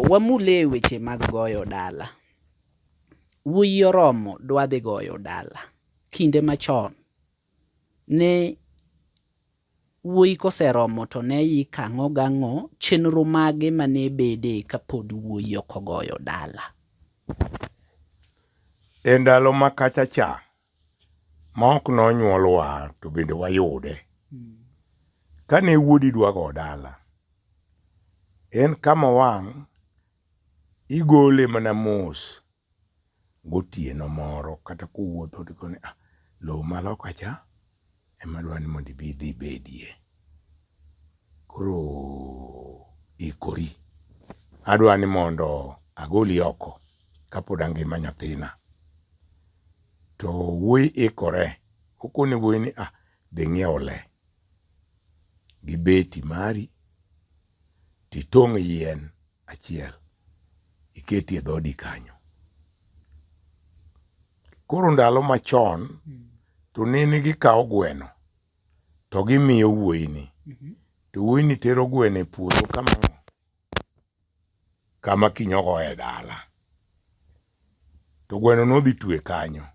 Wamule weche mag goyo dala. Wuoyi oromo dwa dhi goyo dala. Kinde machon ne wuoyi koseromo to ne ikang'o gang'o chenro mage mane bede kapod wuoyi ok ogoyo dala. E ndalo ma kacha cha ma ok nonyuolwa to bende wayude. Kane wuodi dwa go dala, en kama wang' igole mana mos gotieno moro kata kowuotho to kone lo maloka cha ema dwani mondo idhi bedie. Koro ikori. Adwani mondo agoli oko kapod angima nyathina. To wuoyi ikore. Okone wuoyi ni dhi ng'iew le gi beti mari titong' yien achiel iketi e dhodi kanyo. Koro ndalo machon to nene gikawo gweno to gimiyo wuoyi ni. To wuoyi ni tero gweno e puodho kama kiny ogoye dala. To gweno no dhi twe kanyo.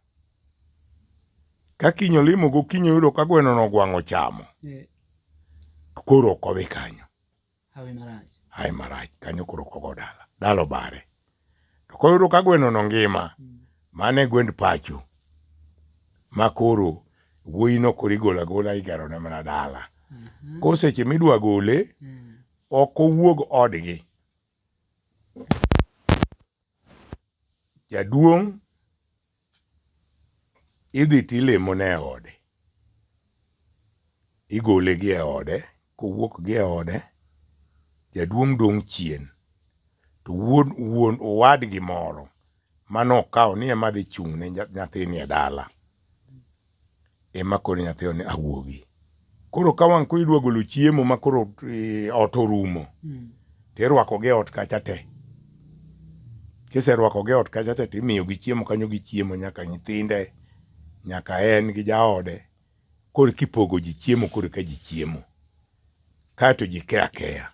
Ka kiny olimo gokinyi oyudo ka gweno no gwang' ochamo. Koro ok odhi kanyo. Hawi marach. Kanyo koro ok ogo dala. Dala obare. To koyudo ka gweno no ngima, mano e gwend pacho. Ma koro wuoyi no koro igolo agola igero ne mana dala. Ko seche midwa gole, ok owuog odgi. Jaduong' idhi tilemo ne ode. Igole gi e ode. Kowuok gi e ode, jaduong' dong' chien. To wuon owadgi moro manokawo ni ema dhi chung' ne nyathini e dala. Ema koro nyathi ni awuogi. Koro ka wang' ko idwa golo chiemo ma koro ot orumo. Tirwako gi e ot kacha te. Kiserwako gi e ot kacha te timiyo gi chiemo kanyo gichiemo nyaka nyithinde, nyaka en gi jaode. Koro kipogo ji chiemo koro ka ji chiemo. Kato ji ke akeya.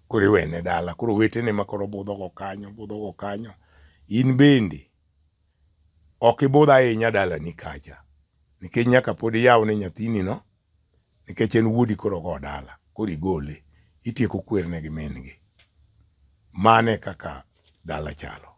Koro iwene dala. Koro wetene ma koro budho go kanyo. In bende ok ibudh ahinya dalani kacha. Nikech nyaka pod iyaw ne nyathini no. Nikech en wuodi koro ogo dala. Koro igole. Itieko kwerne gi min gi. Mane kaka dala chalo.